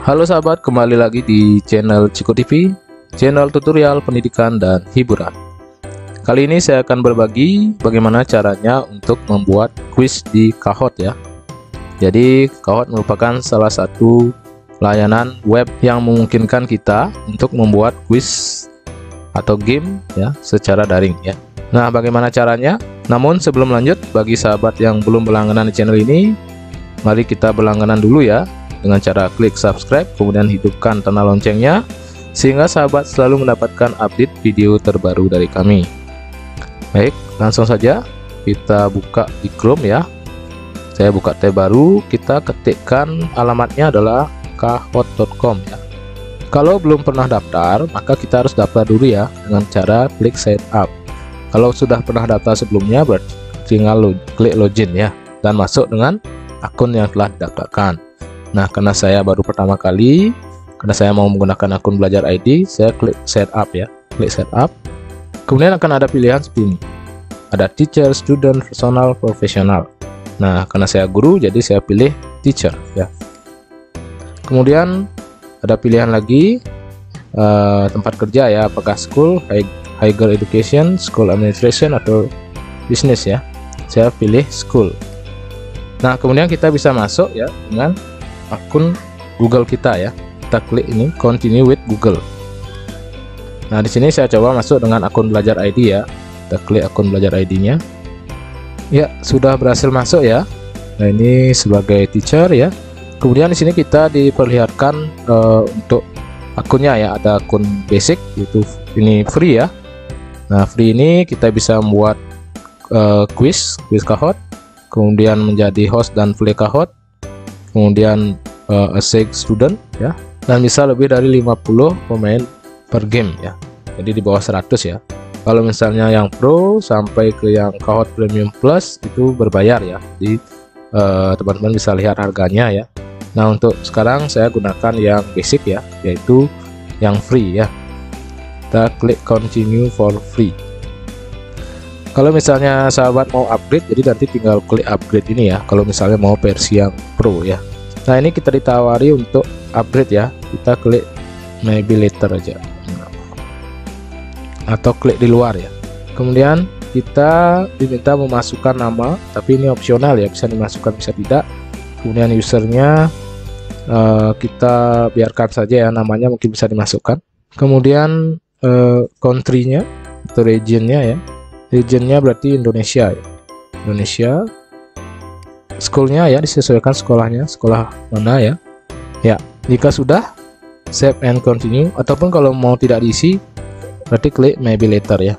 Halo sahabat, kembali lagi di channel Ciko TV, channel tutorial pendidikan dan hiburan. Kali ini saya akan berbagi bagaimana caranya untuk membuat kuis di Kahoot ya. Jadi Kahoot merupakan salah satu layanan web yang memungkinkan kita untuk membuat kuis atau game ya secara daring ya. Nah, bagaimana caranya? Namun sebelum lanjut, bagi sahabat yang belum berlangganan di channel ini, mari kita berlangganan dulu ya, dengan cara klik subscribe, kemudian hidupkan tanda loncengnya sehingga sahabat selalu mendapatkan update video terbaru dari kami. Baik, langsung saja kita buka di Chrome ya. Saya buka tab baru, kita ketikkan alamatnya adalah kahoot.com ya. Kalau belum pernah daftar, maka kita harus daftar dulu ya dengan cara klik sign up. Kalau sudah pernah daftar sebelumnya, berarti tinggal klik login ya dan masuk dengan akun yang telah didaftarkan. Nah, karena saya baru pertama kali, karena saya mau menggunakan akun belajar ID, saya klik set up ya, klik set up. Kemudian akan ada pilihan seperti ini. Ada teacher, student, personal, profesional. Nah, karena saya guru, jadi saya pilih teacher ya. Kemudian ada pilihan lagi tempat kerja ya, apakah school, higher education, school administration atau business ya. Saya pilih school. Nah, kemudian kita bisa masuk ya dengan akun Google kita ya. Kita klik ini continue with Google. Nah, di sini saya coba masuk dengan akun belajar ID ya. Kita klik akun belajar ID-nya. Ya, sudah berhasil masuk ya. Nah, ini sebagai teacher ya. Kemudian di sini kita diperlihatkan untuk akunnya ya. Ada akun basic, itu ini free ya. Nah, free ini kita bisa membuat kuis Kahoot, kemudian menjadi host dan play Kahoot, kemudian assign student ya, dan bisa lebih dari 50 pemain per game ya. Jadi di bawah 100 ya. Kalau misalnya yang pro sampai ke yang Kahoot Premium Plus itu berbayar ya. Jadi teman-teman bisa lihat harganya ya. Nah, untuk sekarang saya gunakan yang basic ya, yaitu yang free ya. Kita klik continue for free. Kalau misalnya sahabat mau upgrade, jadi nanti tinggal klik upgrade ini ya. Kalau misalnya mau versi yang pro ya. Nah, ini kita ditawari untuk upgrade ya. Kita klik maybe later aja. Atau klik di luar ya. Kemudian kita diminta memasukkan nama, tapi ini opsional ya. Bisa dimasukkan, bisa tidak. Kemudian usernya kita biarkan saja ya, namanya mungkin bisa dimasukkan. Kemudian country-nya atau region-nya ya. Region-nya berarti Indonesia ya. Indonesia. School-nya ya, disesuaikan sekolahnya, sekolah mana ya. Ya, jika sudah, save and continue. Ataupun kalau mau tidak diisi, berarti klik maybe later ya.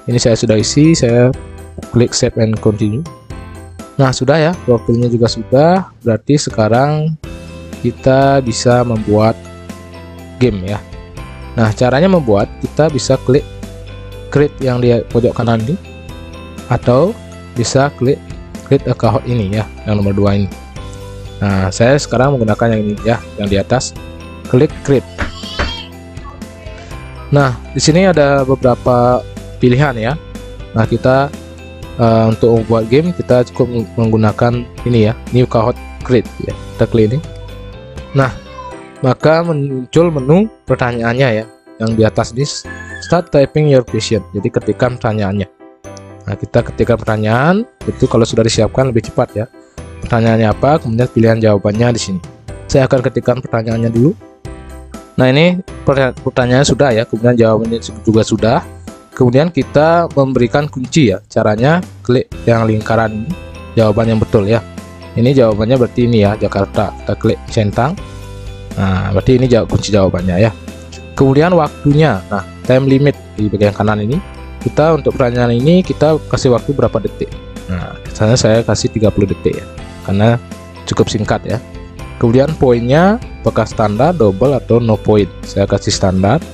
Ini saya sudah isi, saya klik save and continue. Nah, sudah ya, profilnya juga sudah. Berarti sekarang kita bisa membuat game ya. Nah, caranya membuat, kita bisa klik create yang di pojok kanan ini, atau bisa klik create a Kahoot ini ya, yang nomor 2 ini. Nah, saya sekarang menggunakan yang ini ya, yang di atas. Klik create. Nah, di sini ada beberapa pilihan ya. Nah, kita untuk membuat game kita cukup menggunakan ini ya, new Kahoot create ya. Kita klik ini. Nah, maka muncul menu pertanyaannya ya, yang di atas ini, start typing your question. Jadi ketikkan pertanyaannya. Nah, kita ketikkan pertanyaan, itu kalau sudah disiapkan lebih cepat ya. Pertanyaannya apa, kemudian pilihan jawabannya di sini. Saya akan ketikkan pertanyaannya dulu. Nah, ini pertanyaannya sudah ya, kemudian jawabannya juga sudah. Kemudian kita memberikan kunci ya. Caranya klik yang lingkaran ini, jawaban yang betul ya. Ini jawabannya berarti ini ya, Jakarta. Kita klik centang. Nah, berarti ini kunci jawabannya ya. Kemudian waktunya. Nah, time limit di bagian kanan ini. Kita untuk pertanyaan ini kita kasih waktu berapa detik. Nah, misalnya saya kasih 30 detik ya, karena cukup singkat ya. Kemudian poinnya apakah standar, double atau no point. Saya kasih standar.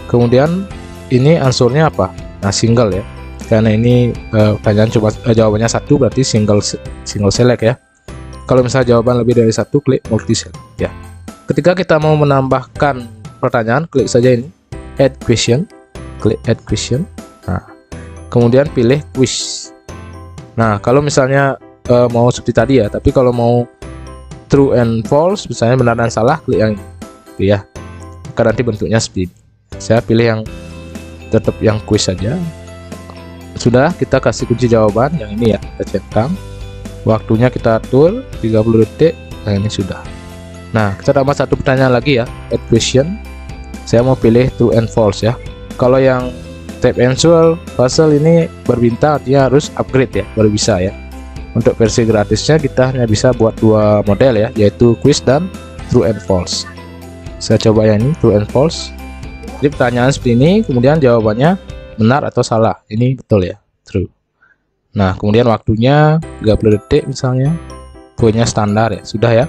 Kemudian ini answernya apa? Nah, single ya. Karena ini pertanyaan coba jawabannya satu, berarti single select ya. Kalau misalnya jawaban lebih dari satu, klik multi select ya. Ketika kita mau menambahkan pertanyaan, klik saja ini add question. Klik add question. Nah, kemudian pilih quiz. Nah, kalau misalnya mau seperti tadi ya, tapi kalau mau true and false, misalnya benar dan salah, klik yang ini ya. Maka nanti bentuknya seperti ini. Saya pilih yang tetap yang quiz saja. Sudah, kita kasih kunci jawaban yang ini ya, kita centang. Waktunya kita atur 30 detik. Nah, ini sudah. Nah, kita tambah satu pertanyaan lagi ya, add question. Saya mau pilih true and false ya. Kalau yang type answer puzzle ini berbintang, artinya harus upgrade ya, baru bisa ya. Untuk versi gratisnya kita hanya bisa buat dua model ya, yaitu quiz dan true and false. Saya coba yang ini, true and false. Jadi pertanyaan seperti ini, kemudian jawabannya benar atau salah. Ini betul ya, true. Nah, kemudian waktunya 30 detik misalnya. Poinnya standar ya, sudah ya.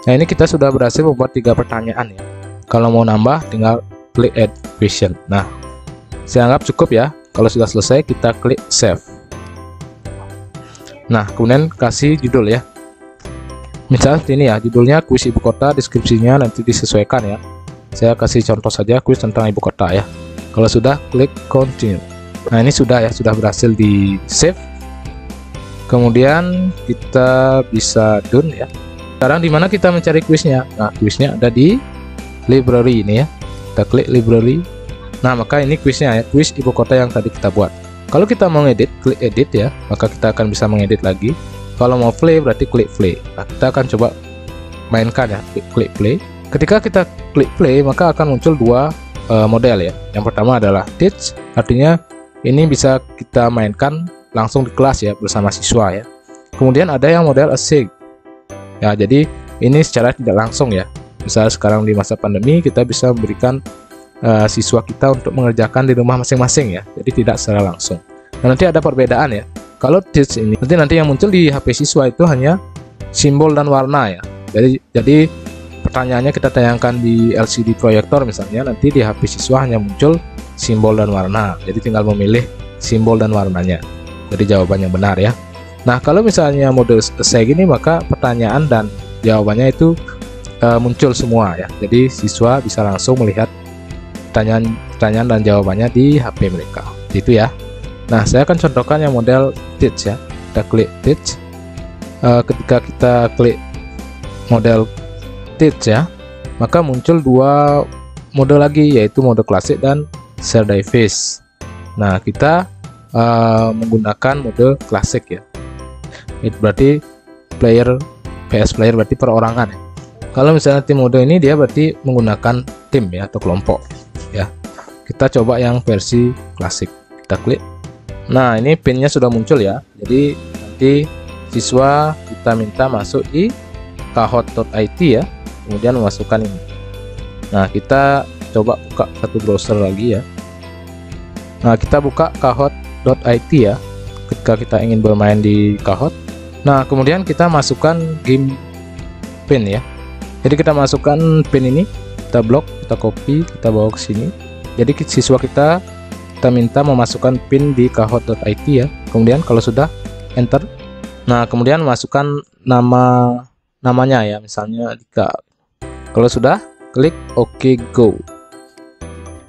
Nah, ini kita sudah berhasil membuat 3 pertanyaan ya. Kalau mau nambah tinggal klik add question. Nah, saya anggap cukup ya. Kalau sudah selesai kita klik save. Nah, kemudian kasih judul ya. Misalnya seperti ini ya, judulnya kuis ibu kota, deskripsinya nanti disesuaikan ya. Saya kasih contoh saja kuis tentang ibu kota ya. Kalau sudah, klik continue. Nah, ini sudah ya, sudah berhasil di save. Kemudian kita bisa done ya. Sekarang di mana kita mencari kuisnya? Nah, kuisnya ada di library ini ya. Kita klik library. Nah, maka ini kuisnya ya, kuis ibu kota yang tadi kita buat. Kalau kita mau ngedit, klik edit ya, maka kita akan bisa mengedit lagi. Kalau mau play berarti klik play. Nah, kita akan coba mainkan ya, klik play. Ketika kita klik play, maka akan muncul dua model ya. Yang pertama adalah teach, artinya ini bisa kita mainkan langsung di kelas ya bersama siswa ya. Kemudian ada yang model async. Ya, jadi ini secara tidak langsung ya. Misalnya sekarang di masa pandemi kita bisa memberikan siswa kita untuk mengerjakan di rumah masing-masing ya, jadi tidak secara langsung. Nah, nanti ada perbedaan ya. Kalau teach ini nanti yang muncul di HP siswa itu hanya simbol dan warna ya. Jadi pertanyaannya kita tayangkan di LCD proyektor misalnya, nanti di HP siswa hanya muncul simbol dan warna. Jadi tinggal memilih simbol dan warnanya. Jadi jawaban yang benar ya. Nah, kalau misalnya mode essay gini, maka pertanyaan dan jawabannya itu muncul semua ya. Jadi siswa bisa langsung melihat pertanyaan dan jawabannya di HP mereka. Itu ya. Nah, saya akan contohkan yang model teach ya. Kita klik teach. Ketika kita klik model teach ya, maka muncul dua mode lagi, yaitu mode klasik dan share device. Nah, kita menggunakan mode klasik ya. Itu berarti PS player berarti perorangan ya. Kalau misalnya tim mode ini dia berarti menggunakan tim ya atau kelompok ya. Kita coba yang versi klasik. Kita klik. Nah, ini pinnya sudah muncul ya. Jadi nanti siswa kita minta masuk di kahoot.it ya. Kemudian memasukkan ini. Nah, kita coba buka satu browser lagi ya. Nah, kita buka kahoot.it ya. Ketika kita ingin bermain di Kahoot. Nah, kemudian kita masukkan game pin ya. Jadi kita masukkan pin ini, kita blok, kita copy, kita bawa ke sini. Jadi siswa kita minta memasukkan pin di kahoot.it ya. Kemudian kalau sudah enter. Nah, kemudian masukkan namanya ya, misalnya Dika. Kalau sudah, klik OK go.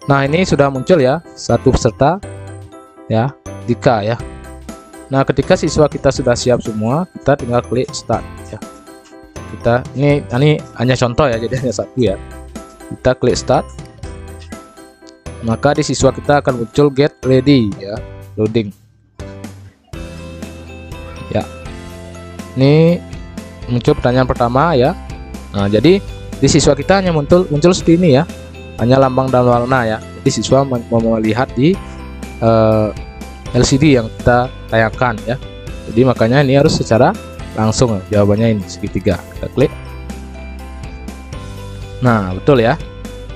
Nah, ini sudah muncul ya satu peserta ya, Dika ya. Nah, ketika siswa kita sudah siap semua, kita tinggal klik start ya. Ini hanya contoh ya, jadi hanya satu ya. Kita klik start. Maka di siswa kita akan muncul get ready ya, loading. Ya. Ini muncul pertanyaan pertama ya. Nah, jadi di siswa kita hanya muncul seperti ini ya. Hanya lambang dan warna ya. Jadi siswa mau melihat di LCD yang kita tayangkan ya. Jadi makanya ini harus secara langsung ya. Jawabannya ini segitiga. Kita klik. Nah, betul ya.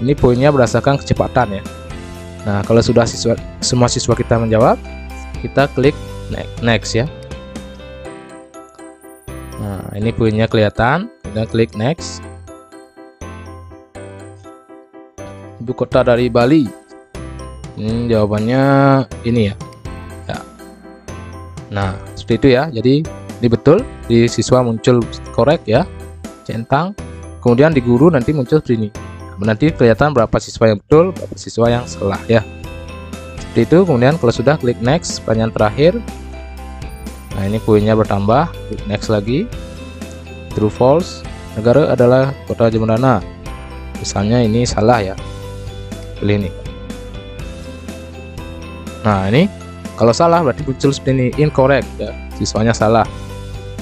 Ini poinnya berdasarkan kecepatan ya. Nah, kalau sudah semua siswa kita menjawab, kita klik next ya. Nah, ini poinnya kelihatan. Kita klik next. Ibu kota dari Bali. Ini jawabannya ini ya. Nah, seperti itu ya. Jadi ini betul, di siswa muncul korek ya, centang. Kemudian di guru nanti muncul seperti ini. Nanti kelihatan berapa siswa yang betul, berapa siswa yang salah ya. Seperti itu. Kemudian kalau sudah, klik next, pertanyaan terakhir. Nah, ini poinnya bertambah, klik next lagi. True false. negara adalah kota Jemberana. Misalnya ini salah ya, pilih ini. Nah ini kalau salah berarti muncul seperti ini, incorrect ya, siswanya salah.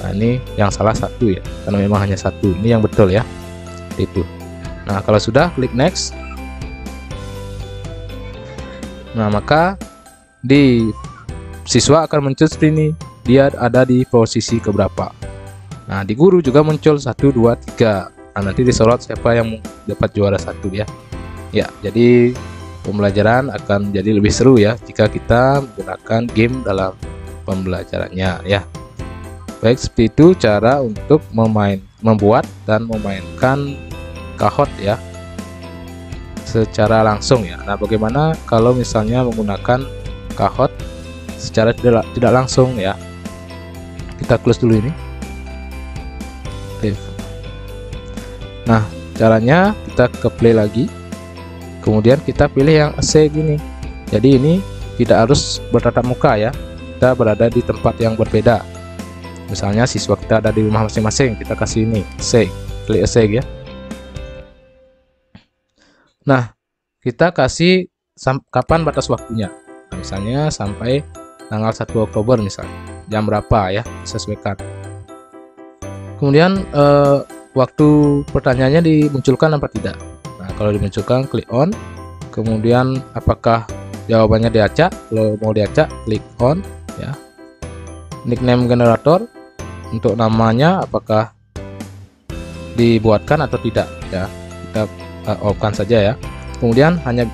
Nah ini yang salah satu ya, karena memang hanya satu. Ini yang betul ya, itu. Nah kalau sudah, klik next. Nah maka di siswa akan muncul seperti ini, dia ada di posisi keberapa. Nah di guru juga muncul 1, 2, 3. Nah nanti disorot siapa yang dapat juara 1 ya. Ya jadi pembelajaran akan jadi lebih seru ya jika kita menggunakan game dalam pembelajarannya ya. Baik, seperti itu cara untuk membuat dan memainkan Kahoot ya secara langsung ya. Nah bagaimana kalau misalnya menggunakan Kahoot secara tidak langsung ya. Kita close dulu ini. Nah caranya kita ke play lagi, kemudian kita pilih yang essay gini. Jadi ini tidak harus bertatap muka ya, kita berada di tempat yang berbeda. Misalnya siswa kita ada di rumah masing-masing, kita kasih ini essay, klik essay ya. Nah kita kasih kapan batas waktunya. Nah, misalnya sampai tanggal 1 Oktober misalnya, jam berapa ya, sesuaikan. Kemudian waktu pertanyaannya dimunculkan apa tidak. Nah kalau dimunculkan, klik on. Kemudian apakah jawabannya diacak, kalau mau diacak klik on ya. Nickname generator, untuk namanya apakah dibuatkan atau tidak ya, kita off-kan saja ya. Kemudian hanya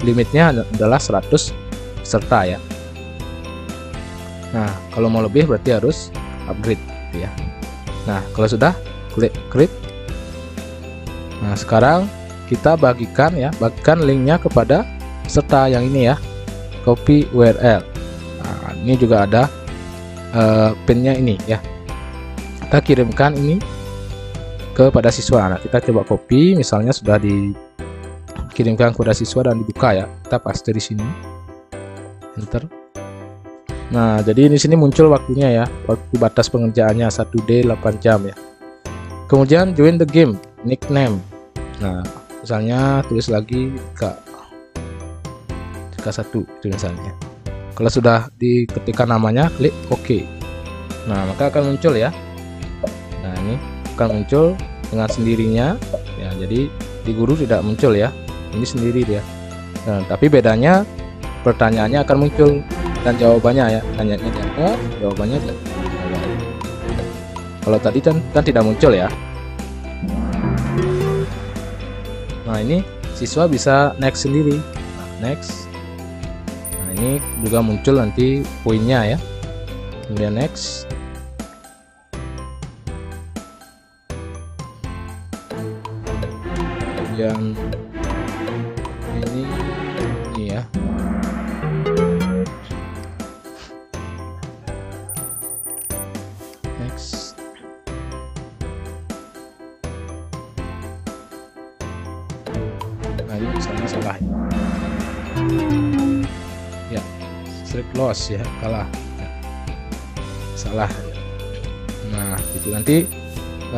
limitnya adalah 100 peserta ya. Nah kalau mau lebih berarti harus upgrade gitu ya. Nah kalau sudah, klik create. Nah sekarang kita bagikan linknya kepada peserta yang ini ya, copy URL. Nah ini juga ada pinnya ini ya, kita kirimkan ini kepada siswa. Nah kita coba copy, misalnya sudah dikirimkan kepada siswa dan dibuka ya, kita paste di sini, enter. Nah jadi di sini muncul waktunya ya, waktu batas pengerjaannya 1D 8 jam ya. Kemudian join the game, nickname. Nah misalnya tulis lagi K1 itu misalnya. Kalau sudah diketikkan namanya, klik OK. Nah maka akan muncul ya. Nah ini akan muncul dengan sendirinya ya, jadi di guru tidak muncul ya, ini sendiri dia. Nah, tapi bedanya pertanyaannya akan muncul dan jawabannya ya, tanyanya jawab, jawabannya jawab. Kalau tadi kan tidak muncul ya. Nah ini siswa bisa next sendiri. Nah, next. Nah ini juga muncul nanti poinnya ya. Kemudian next. Kemudian ini ya. Next. Nah ini misalnya salah ya, strike loss ya, kalah ya. Salah ya. Nah itu nanti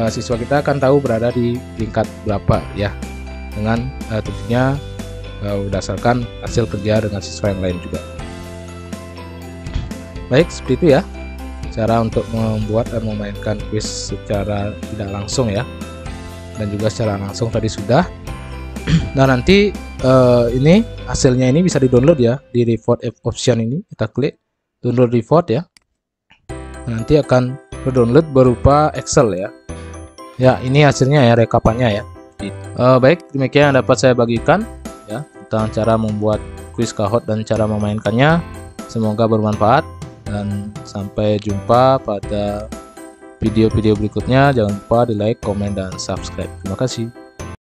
siswa kita akan tahu berada di tingkat berapa ya, dengan tentunya berdasarkan hasil kerja dengan siswa yang lain juga. Baik, seperti itu ya cara untuk membuat dan memainkan quiz secara tidak langsung ya, dan juga secara langsung tadi sudah. Nah nanti ini hasilnya ini bisa di-download ya, di report option ini kita klik download report ya. Nanti akan berdownload berupa Excel ya. Ya ini hasilnya ya, rekapannya ya. Baik, demikian yang dapat saya bagikan ya tentang cara membuat quiz Kahoot dan cara memainkannya. Semoga bermanfaat dan sampai jumpa pada video-video berikutnya. Jangan lupa di like, komen, dan subscribe. Terima kasih.